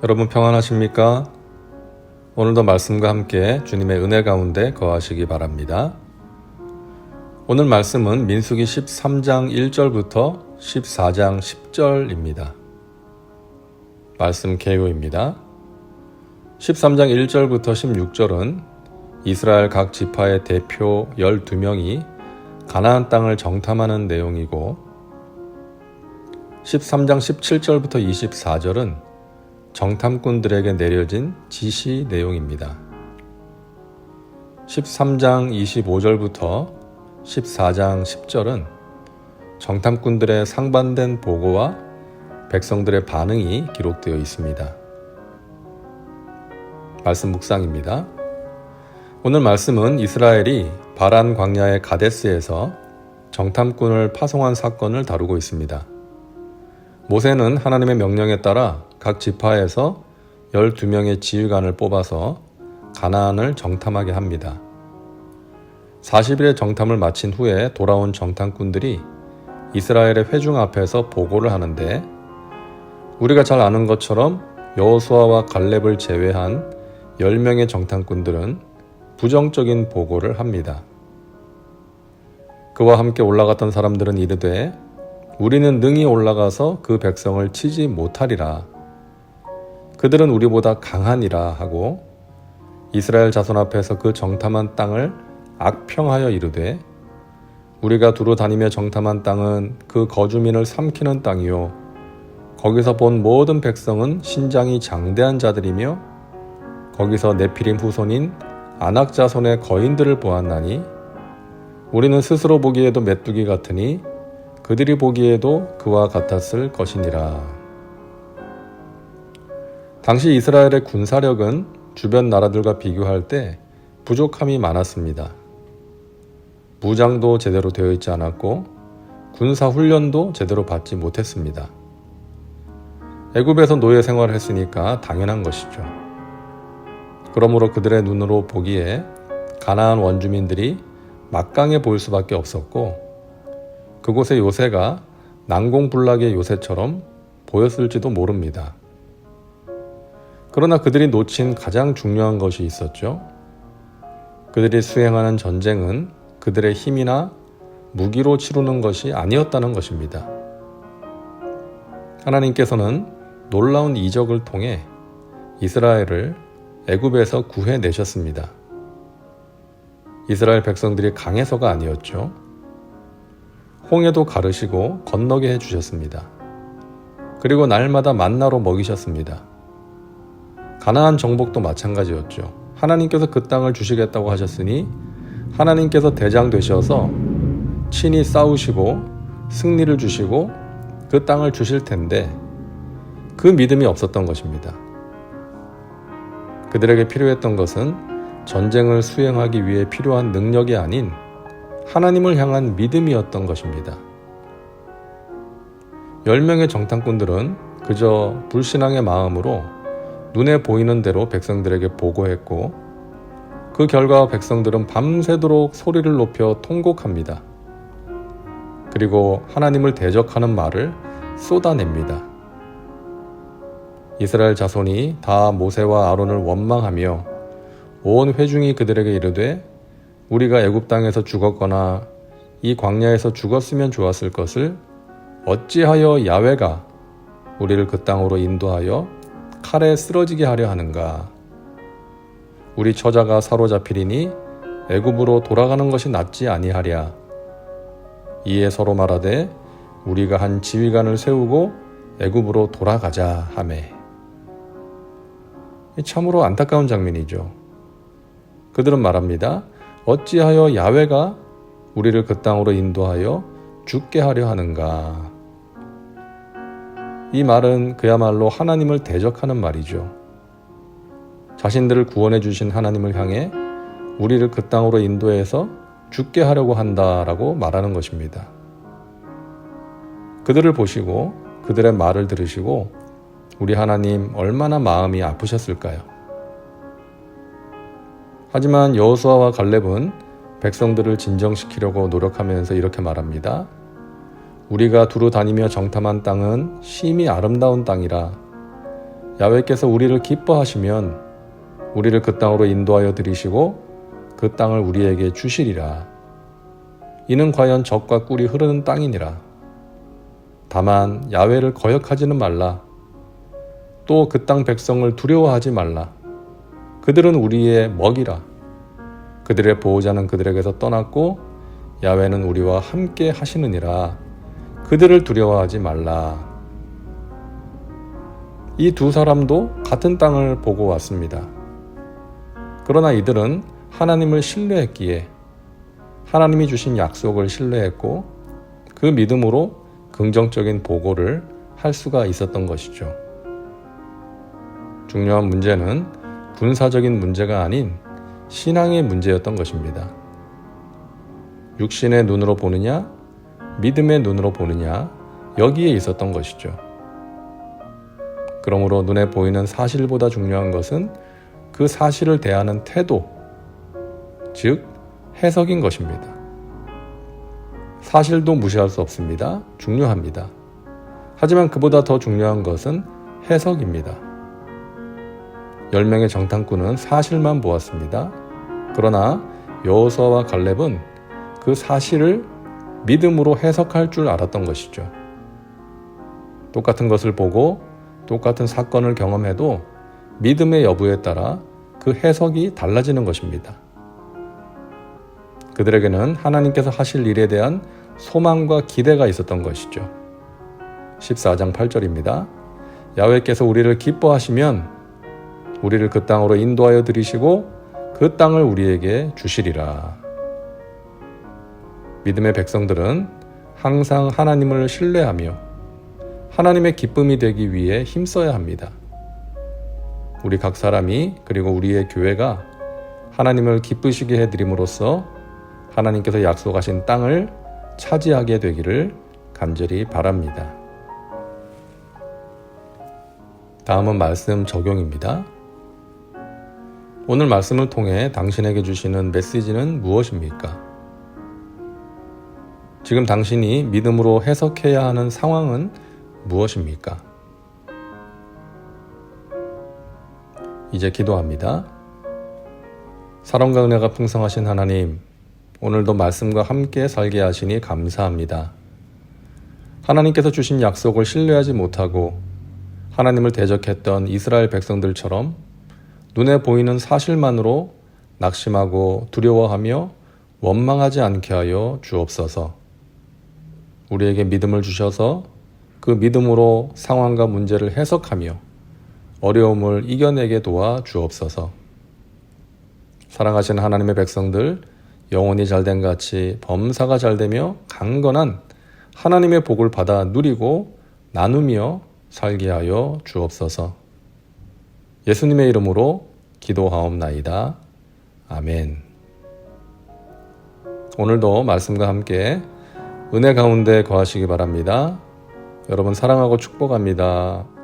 여러분 평안하십니까? 오늘도 말씀과 함께 주님의 은혜 가운데 거하시기 바랍니다. 오늘 말씀은 민수기 13장 1절부터 14장 10절입니다. 말씀 개요입니다. 13장 1절부터 16절은 이스라엘 각 지파의 대표 12명이 가나안 땅을 정탐하는 내용이고, 13장 17절부터 24절은 정탐꾼들에게 내려진 지시 내용입니다. 13장 25절부터 14장 10절은 정탐꾼들의 상반된 보고와 백성들의 반응이 기록되어 있습니다. 말씀 묵상입니다. 오늘 말씀은 이스라엘이 바란 광야의 가데스에서 정탐꾼을 파송한 사건을 다루고 있습니다. 모세는 하나님의 명령에 따라 각 지파에서 12명의 지휘관을 뽑아서 가나안을 정탐하게 합니다. 40일의 정탐을 마친 후에 돌아온 정탐꾼들이 이스라엘의 회중 앞에서 보고를 하는데, 우리가 잘 아는 것처럼 여호수아와 갈렙을 제외한 10명의 정탐꾼들은 부정적인 보고를 합니다. 그와 함께 올라갔던 사람들은 이르되 우리는 능히 올라가서 그 백성을 치지 못하리라. 그들은 우리보다 강하니라 하고 이스라엘 자손 앞에서 그 정탐한 땅을 악평하여 이르되, 우리가 두루 다니며 정탐한 땅은 그 거주민을 삼키는 땅이요 거기서 본 모든 백성은 신장이 장대한 자들이며 거기서 네피림 후손인 아낙 자손의 거인들을 보았나니 우리는 스스로 보기에도 메뚜기 같으니 그들이 보기에도 그와 같았을 것이니라. 당시 이스라엘의 군사력은 주변 나라들과 비교할 때 부족함이 많았습니다. 무장도 제대로 되어 있지 않았고 군사훈련도 제대로 받지 못했습니다. 애굽에서 노예 생활을 했으니까 당연한 것이죠. 그러므로 그들의 눈으로 보기에 가나안 원주민들이 막강해 보일 수밖에 없었고, 그곳의 요새가 난공불락의 요새처럼 보였을지도 모릅니다. 그러나 그들이 놓친 가장 중요한 것이 있었죠. 그들이 수행하는 전쟁은 그들의 힘이나 무기로 치르는 것이 아니었다는 것입니다. 하나님께서는 놀라운 이적을 통해 이스라엘을 애굽에서 구해내셨습니다. 이스라엘 백성들이 강해서가 아니었죠. 홍해도 가르시고 건너게 해주셨습니다. 그리고 날마다 만나로 먹이셨습니다. 가나안 정복도 마찬가지였죠. 하나님께서 그 땅을 주시겠다고 하셨으니 하나님께서 대장 되셔서 친히 싸우시고 승리를 주시고 그 땅을 주실 텐데 그 믿음이 없었던 것입니다. 그들에게 필요했던 것은 전쟁을 수행하기 위해 필요한 능력이 아닌 하나님을 향한 믿음이었던 것입니다. 10명의 정탐꾼들은 그저 불신앙의 마음으로 눈에 보이는 대로 백성들에게 보고했고, 그 결과 백성들은 밤새도록 소리를 높여 통곡합니다. 그리고 하나님을 대적하는 말을 쏟아냅니다. 이스라엘 자손이 다 모세와 아론을 원망하며 온 회중이 그들에게 이르되, 우리가 애굽 땅에서 죽었거나 이 광야에서 죽었으면 좋았을 것을 어찌하여 야훼가 우리를 그 땅으로 인도하여 칼에 쓰러지게 하려 하는가? 우리 처자가 사로잡히리니 애굽으로 돌아가는 것이 낫지 아니하랴. 이에 서로 말하되 우리가 한 지휘관을 세우고 애굽으로 돌아가자 하매. 참으로 안타까운 장면이죠. 그들은 말합니다. 어찌하여 야훼가 우리를 그 땅으로 인도하여 죽게 하려 하는가? 이 말은 그야말로 하나님을 대적하는 말이죠. 자신들을 구원해 주신 하나님을 향해 우리를 그 땅으로 인도해서 죽게 하려고 한다라고 말하는 것입니다. 그들을 보시고 그들의 말을 들으시고 우리 하나님 얼마나 마음이 아프셨을까요? 하지만 여호수아와 갈렙은 백성들을 진정시키려고 노력하면서 이렇게 말합니다. 우리가 두루 다니며 정탐한 땅은 심히 아름다운 땅이라. 야훼께서 우리를 기뻐하시면 우리를 그 땅으로 인도하여 들이시고 그 땅을 우리에게 주시리라. 이는 과연 젖과 꿀이 흐르는 땅이니라. 다만 야훼를 거역하지는 말라. 또 그 땅 백성을 두려워하지 말라. 그들은 우리의 먹이라. 그들의 보호자는 그들에게서 떠났고 야훼는 우리와 함께 하시느니라. 그들을 두려워하지 말라. 이 두 사람도 같은 땅을 보고 왔습니다. 그러나 이들은 하나님을 신뢰했기에 하나님이 주신 약속을 신뢰했고 그 믿음으로 긍정적인 보고를 할 수가 있었던 것이죠. 중요한 문제는 군사적인 문제가 아닌 신앙의 문제였던 것입니다. 육신의 눈으로 보느냐, 믿음의 눈으로 보느냐, 여기에 있었던 것이죠. 그러므로 눈에 보이는 사실보다 중요한 것은 그 사실을 대하는 태도, 즉 해석인 것입니다. 사실도 무시할 수 없습니다. 중요합니다. 하지만 그보다 더 중요한 것은 해석입니다. 10명의 정탐꾼은 사실만 보았습니다. 그러나 여호수아와 갈렙은 그 사실을 믿음으로 해석할 줄 알았던 것이죠. 똑같은 것을 보고 똑같은 사건을 경험해도 믿음의 여부에 따라 그 해석이 달라지는 것입니다. 그들에게는 하나님께서 하실 일에 대한 소망과 기대가 있었던 것이죠. 14장 8절입니다. 야훼께서 우리를 기뻐하시면 우리를 그 땅으로 인도하여 들이시고 그 땅을 우리에게 주시리라. 믿음의 백성들은 항상 하나님을 신뢰하며 하나님의 기쁨이 되기 위해 힘써야 합니다. 우리 각 사람이 그리고 우리의 교회가 하나님을 기쁘시게 해드림으로써 하나님께서 약속하신 땅을 차지하게 되기를 간절히 바랍니다. 다음은 말씀 적용입니다. 오늘 말씀을 통해 당신에게 주시는 메시지는 무엇입니까? 지금 당신이 믿음으로 해석해야 하는 상황은 무엇입니까? 이제 기도합니다. 사랑과 은혜가 풍성하신 하나님, 오늘도 말씀과 함께 살게 하시니 감사합니다. 하나님께서 주신 약속을 신뢰하지 못하고 하나님을 대적했던 이스라엘 백성들처럼 눈에 보이는 사실만으로 낙심하고 두려워하며 원망하지 않게 하여 주옵소서. 우리에게 믿음을 주셔서 그 믿음으로 상황과 문제를 해석하며 어려움을 이겨내게 도와 주옵소서. 사랑하시는 하나님의 백성들, 영혼이 잘된 같이 범사가 잘되며 강건한 하나님의 복을 받아 누리고 나누며 살게 하여 주옵소서. 예수님의 이름으로 기도하옵나이다. 아멘. 오늘도 말씀과 함께 은혜 가운데 거하시기 바랍니다. 여러분 사랑하고 축복합니다.